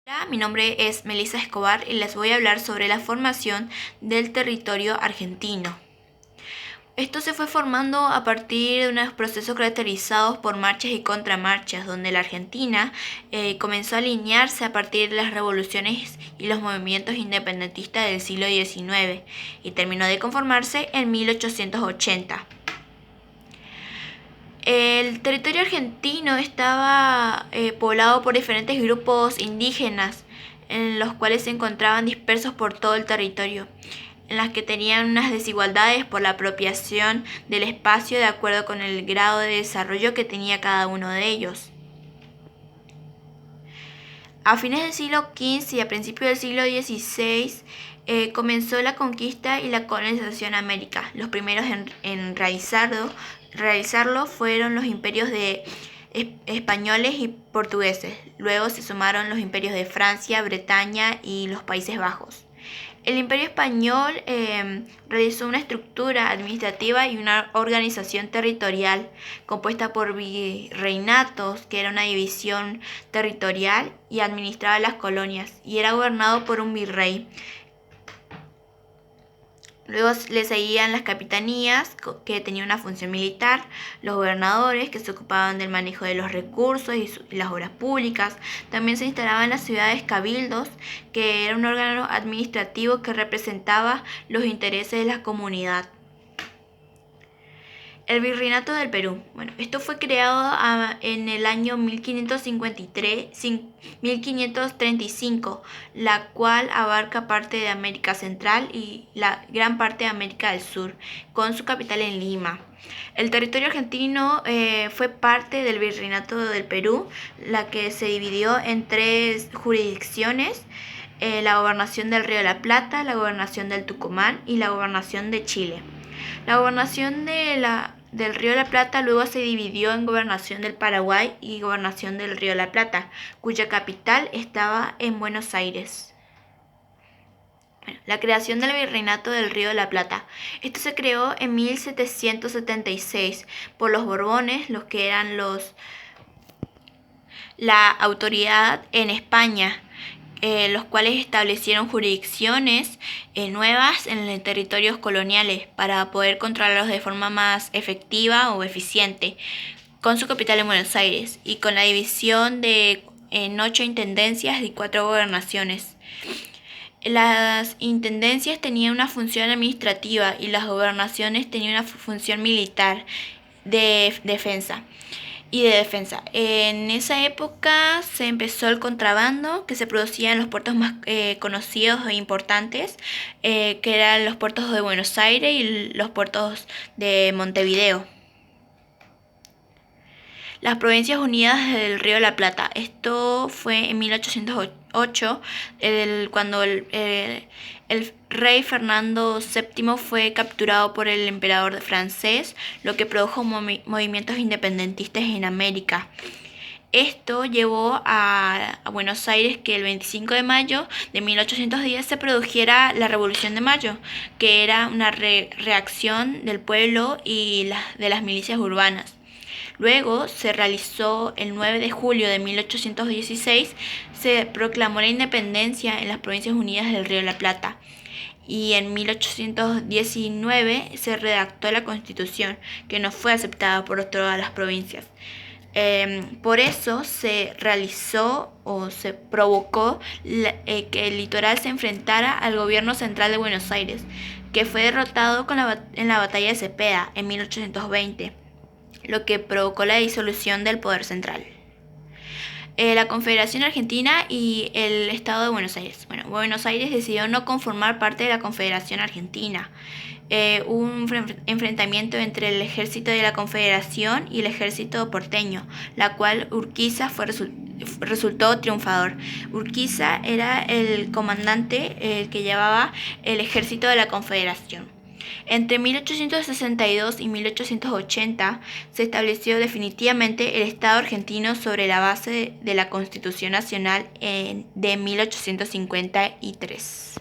Hola, mi nombre es Melissa Escobar y les voy a hablar sobre la formación del territorio argentino. Esto se fue formando a partir de unos procesos caracterizados por marchas y contramarchas, donde la Argentina comenzó a alinearse a partir de las revoluciones y los movimientos independentistas del siglo XIX y terminó de conformarse en 1880. El territorio argentino estaba poblado por diferentes grupos indígenas, en los cuales se encontraban dispersos por todo el territorio, en las que tenían unas desigualdades por la apropiación del espacio de acuerdo con el grado de desarrollo que tenía cada uno de ellos. A fines del siglo XV y a principios del siglo XVI comenzó la conquista y la colonización de América. Los primeros en realizarlo fueron los imperios de españoles y portugueses. Luego se sumaron los imperios de Francia, Bretaña y los Países Bajos. El Imperio Español realizó una estructura administrativa y una organización territorial compuesta por virreinatos, que era una división territorial y administraba las colonias, y era gobernado por un virrey. Luego le seguían las capitanías, que tenían una función militar, los gobernadores, que se ocupaban del manejo de los recursos y las obras públicas. También se instalaban las ciudades cabildos, que era un órgano administrativo que representaba los intereses de la comunidad. El Virreinato del Perú. Esto fue creado en el año 1535, la cual abarca parte de América Central y la gran parte de América del Sur, con su capital en Lima. El territorio argentino fue parte del Virreinato del Perú, la que se dividió en 3 jurisdicciones: la gobernación del Río de la Plata, la gobernación del Tucumán y la gobernación de Chile. La gobernación del Río de la Plata luego se dividió en gobernación del Paraguay y gobernación del Río de la Plata, cuya capital estaba en Buenos Aires. La creación del Virreinato del Río de la Plata. Esto se creó en 1776 por los Borbones, los que eran la autoridad en España, los cuales establecieron jurisdicciones nuevas en los territorios coloniales para poder controlarlos de forma más efectiva o eficiente, con su capital en Buenos Aires y con la división en 8 intendencias y 4 gobernaciones. Las intendencias tenían una función administrativa y las gobernaciones tenían una función militar de defensa. En esa época se empezó el contrabando, que se producía en los puertos más conocidos e importantes, que eran los puertos de Buenos Aires y los puertos de Montevideo. Las Provincias Unidas del Río de la Plata. Esto fue en 1808, cuando el rey Fernando VII fue capturado por el emperador francés, lo que produjo movimientos independentistas en América. Esto llevó a Buenos Aires que el 25 de mayo de 1810 se produjera la Revolución de Mayo, que era una reacción del pueblo y de las milicias urbanas. Luego se realizó el 9 de julio de 1816, se proclamó la independencia en las Provincias Unidas del Río de la Plata. Y en 1819 se redactó la Constitución, que no fue aceptada por todas las provincias. Por eso se realizó o se provocó que el litoral se enfrentara al gobierno central de Buenos Aires, que fue derrotado en la batalla de Cepeda en 1820, lo que provocó la disolución del poder central. La Confederación Argentina y el Estado de Buenos Aires. Buenos Aires decidió no conformar parte de la Confederación Argentina. Hubo un enfrentamiento entre el ejército de la Confederación y el ejército porteño, la cual Urquiza resultó triunfador. Urquiza era el comandante que llevaba el ejército de la Confederación. Entre 1862 y 1880 se estableció definitivamente el Estado argentino sobre la base de la Constitución Nacional de 1853.